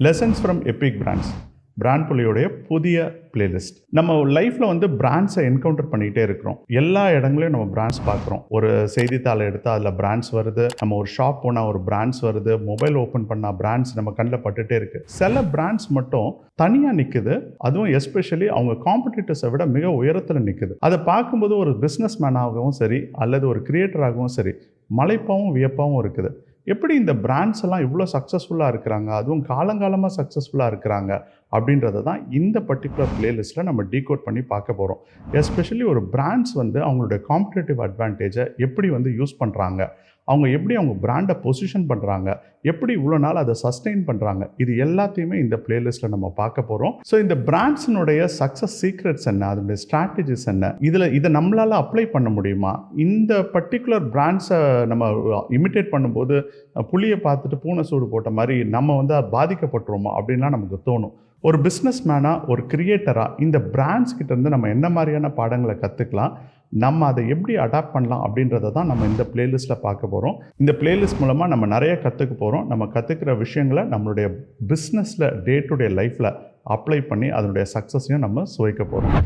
Lessons from epic brands brand புலியோடைய புதிய playlist. நம்ம லைஃப்பில் வந்து பிராண்ட்ஸை என்கவுண்டர் பண்ணிகிட்டே இருக்கிறோம். எல்லா இடங்களையும் நம்ம பிராண்ட்ஸ் பார்க்குறோம். ஒரு செய்தித்தாளை எடுத்தால் அதில் பிராண்ட்ஸ் வருது, நம்ம ஒரு ஷாப் போனால் ஒரு பிராண்ட்ஸ் வருது, மொபைல் ஓப்பன் பண்ணால் பிராண்ட்ஸ் நம்ம கண்ணில் பட்டுகிட்டே இருக்குது. சில பிராண்ட்ஸ் மட்டும் தனியாக நிற்குது, அதுவும் எஸ்பெஷலி அவங்க காம்படிட்டர்ஸை விட மிக உயரத்தில் நிற்குது. அதை பார்க்கும்போது ஒரு பிஸ்னஸ் மேனாகவும் சரி அல்லது ஒரு கிரியேட்டராகவும் சரி மலைப்பாகவும் வியப்பாகவும் இருக்குது. எப்படி இந்த பிராண்ட்ஸ் எல்லாம் இவ்வளோ சக்ஸஸ்ஃபுல்லாக இருக்கிறாங்க, அதுவும் காலங்காலமாக சக்ஸஸ்ஃபுல்லாக இருக்கிறாங்க அப்படின்றத தான் இந்த பர்டிகுலர் பிளேலிஸ்ட்டில் நம்ம டீகோட் பண்ணி பார்க்க போகிறோம். எஸ்பெஷலி ஒரு பிராண்ட்ஸ் வந்து அவங்களுடைய காம்படிட்டிவ் அட்வான்டேஜை எப்படி வந்து யூஸ் பண்ணுறாங்க, அவங்க எப்படி அவங்க பிராண்டை பொசிஷன் பண்ணுறாங்க, எப்படி இவ்வளோ நாள் அதை சஸ்டெயின் பண்ணுறாங்க, இது எல்லாத்தையுமே இந்த பிளேலிஸ்ட்டில் நம்ம பார்க்க போகிறோம். ஸோ இந்த பிராண்ட்ஸினுடைய சக்ஸஸ் சீக்ரெட்ஸ் என்ன, அதனுடைய ஸ்ட்ராட்டஜிஸ் என்ன, இதை நம்மளால் அப்ளை பண்ண முடியுமா, இந்த பர்டிகுலர் பிராண்ட்ஸை நம்ம இமிட்டேட் பண்ணும்போது புளியை பார்த்துட்டு பூனை சூடு போட்ட மாதிரி நம்ம வந்து பாதிக்கப்பட்டுருவோமா அப்படின்லாம் நமக்கு தோணும். ஒரு பிஸ்னஸ் மேனாக, ஒரு கிரியேட்டராக இந்த பிராண்ட்ஸ் கிட்டேருந்து நம்ம என்ன மாதிரியான பாடங்களை கற்றுக்கலாம், நம்ம அதை எப்படி அடாப்ட் பண்ணலாம் அப்படின்றத தான் நம்ம இந்த பிளேலிஸ்ட்டில் பார்க்க போகிறோம். இந்த பிளேலிஸ்ட் மூலமாக நம்ம நிறைய கற்றுக்க போகிறோம். நம்ம கற்றுக்கிற விஷயங்களை நம்மளுடைய பிஸ்னஸில் டே டு டே லைஃப்பில் அப்ளை பண்ணி அதனுடைய சக்ஸஸையும் நம்ம சுவைக்க போகிறோம்.